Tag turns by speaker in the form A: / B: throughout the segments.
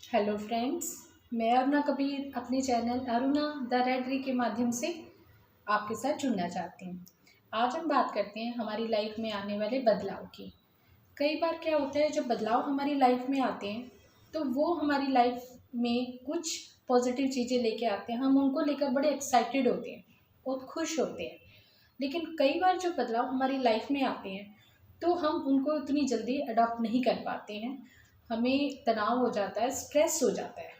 A: Hello friends, मैं अरुणा कबीर अपने channel Aruna the red tree के माध्यम से आपके साथ जुड़ना चाहती हूँ। आज हम बात करते हैं हमारी लाइफ में आने वाले बदलाव की। कई बार क्या होता है, जब बदलाव हमारी लाइफ में आते हैं तो वो हमारी लाइफ में कुछ पॉजिटिव चीज़ें लेके आते हैं। हम उनको लेकर बड़े एक्साइटेड होते हैं, बहुत खुश होते हैं। लेकिन कई बार जो बदलाव हमारी लाइफ में आते हैं तो हम उनको इतनी जल्दी अडॉप्ट नहीं कर पाते हैं। हमें तनाव हो जाता है, स्ट्रेस हो जाता है।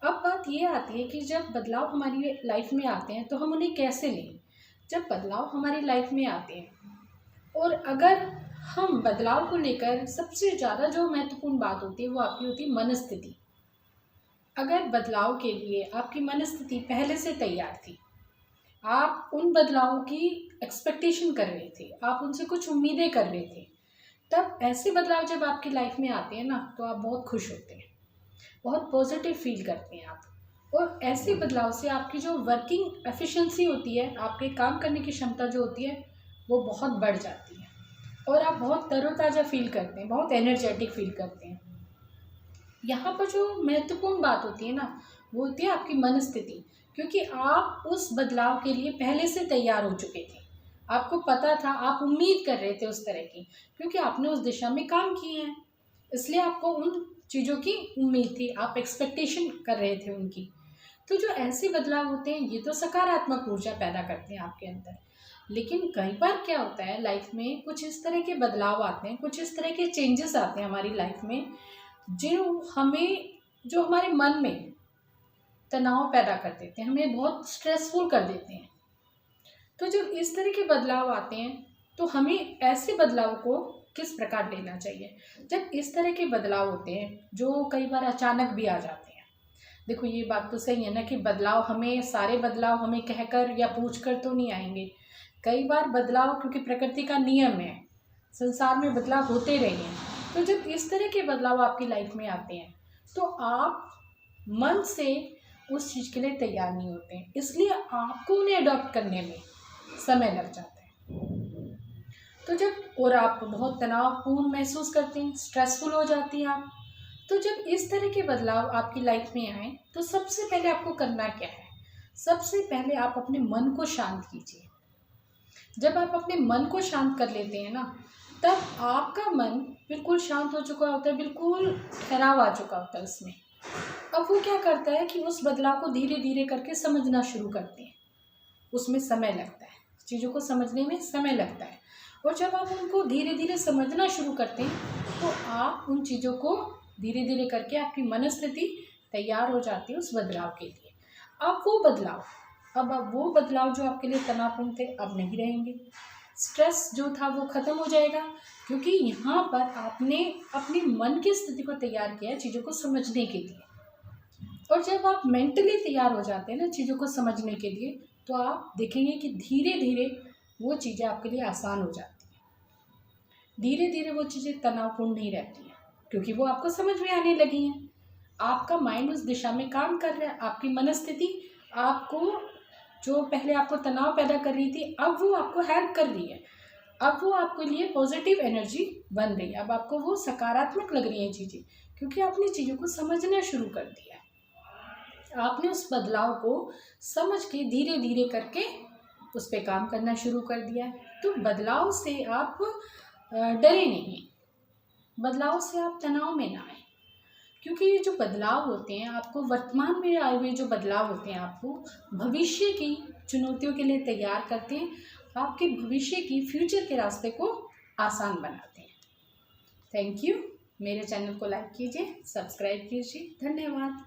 A: अब बात ये आती है कि जब बदलाव हमारी लाइफ में आते हैं तो हम उन्हें कैसे लें। जब बदलाव हमारी लाइफ में आते हैं और अगर हम बदलाव को लेकर, सबसे ज़्यादा जो महत्वपूर्ण बात होती है वो आपकी होती है मनस्थिति। अगर बदलाव के लिए आपकी मनस्थिति पहले से तैयार थी, आप उन बदलावों की एक्सपेक्टेशन कर रहे थे, आप उनसे कुछ उम्मीदें कर रहे थे, तब ऐसे बदलाव जब आपकी लाइफ में आते हैं ना तो आप बहुत खुश होते हैं, बहुत पॉजिटिव फील करते हैं आप। और ऐसे बदलाव से आपकी जो वर्किंग एफिशिएंसी होती है, आपके काम करने की क्षमता जो होती है वो बहुत बढ़ जाती है और आप बहुत तरोताज़ा फील करते हैं, बहुत एनर्जेटिक फील करते हैं। यहाँ पर जो महत्वपूर्ण बात होती है ना वो होती है आपकी मनस्थिति, क्योंकि आप उस बदलाव के लिए पहले से तैयार हो चुके थे। आपको पता था, आप उम्मीद कर रहे थे उस तरह की, क्योंकि आपने उस दिशा में काम किए हैं, इसलिए आपको उन चीज़ों की उम्मीद थी, आप एक्सपेक्टेशन कर रहे थे उनकी। तो जो ऐसे बदलाव होते हैं ये तो सकारात्मक ऊर्जा पैदा करते हैं आपके अंदर। लेकिन कई बार क्या होता है, लाइफ में कुछ इस तरह के बदलाव आते हैं, कुछ इस तरह के चेंजेस आते हैं हमारी लाइफ में जो हमारे मन में तनाव पैदा कर देते हैं, हमें बहुत स्ट्रेसफुल कर देते हैं। तो जब इस तरह के बदलाव आते हैं तो हमें ऐसे बदलाव को किस प्रकार लेना चाहिए। जब इस तरह के बदलाव होते हैं जो कई बार अचानक भी आ जाते हैं, देखो ये बात तो सही है ना कि बदलाव हमें, सारे बदलाव हमें कहकर या पूछकर तो नहीं आएंगे। कई बार बदलाव, क्योंकि प्रकृति का नियम है, संसार में बदलाव होते रहे हैं। तो जब इस तरह के बदलाव आपकी लाइफ में आते हैं तो आप मन से उस चीज़ के लिए तैयार नहीं होते हैं, इसलिए आपको उन्हें अडॉप्ट करने में समय लग जाता है। तो जब और आप बहुत तनावपूर्ण महसूस करते हैं, स्ट्रेसफुल हो जाती हैं आप। तो जब इस तरह के बदलाव आपकी लाइफ में आए तो सबसे पहले आपको करना क्या है, सबसे पहले आप अपने मन को शांत कीजिए। जब आप अपने मन को शांत कर लेते हैं ना, तब आपका मन बिल्कुल शांत हो चुका होता है, बिल्कुल ठहराव आ चुका होता है उसमें। अब वो क्या करता है कि उस बदलाव को धीरे धीरे करके समझना शुरू करते हैं। उसमें समय लगता है, चीज़ों को समझने में समय लगता है। और जब आप उनको धीरे धीरे समझना शुरू करते हैं तो आप उन चीज़ों को धीरे धीरे करके, आपकी मनस्थिति तैयार हो जाती है उस बदलाव के लिए। अब वो बदलाव जो आपके लिए तनावपूर्ण थे अब नहीं रहेंगे। स्ट्रेस जो था वो ख़त्म हो जाएगा, क्योंकि यहाँ पर आपने अपने मन की स्थिति को तैयार किया है चीज़ों को समझने के लिए। और जब आप मेंटली तैयार हो जाते हैं ना चीज़ों को समझने के लिए, तो आप देखेंगे कि धीरे धीरे वो चीज़ें आपके लिए आसान हो जाती हैं। धीरे धीरे वो चीज़ें तनावपूर्ण नहीं रहती हैं, क्योंकि वो आपको समझ में आने लगी हैं। आपका माइंड उस दिशा में काम कर रहा है, आपकी मनस्थिति आपको, जो पहले आपको तनाव पैदा कर रही थी, अब वो आपको हेल्प कर रही है। अब वो आपके लिए पॉजिटिव एनर्जी बन रही है, अब आपको वो सकारात्मक लग रही हैं चीज़ें, क्योंकि आपने चीज़ों को समझना शुरू कर दिया है। आपने उस बदलाव को समझ के धीरे धीरे करके उस पर काम करना शुरू कर दिया है। तो बदलाव से आप डरे नहीं, बदलाव से आप तनाव में ना आए, क्योंकि ये जो बदलाव होते हैं आपको वर्तमान में आए हुए जो बदलाव होते हैं आपको भविष्य की चुनौतियों के लिए तैयार करते हैं, आपके भविष्य की, फ्यूचर के रास्ते को आसान बनाते हैं। Thank you. मेरे चैनल को लाइक कीजिए, सब्सक्राइब कीजिए। धन्यवाद।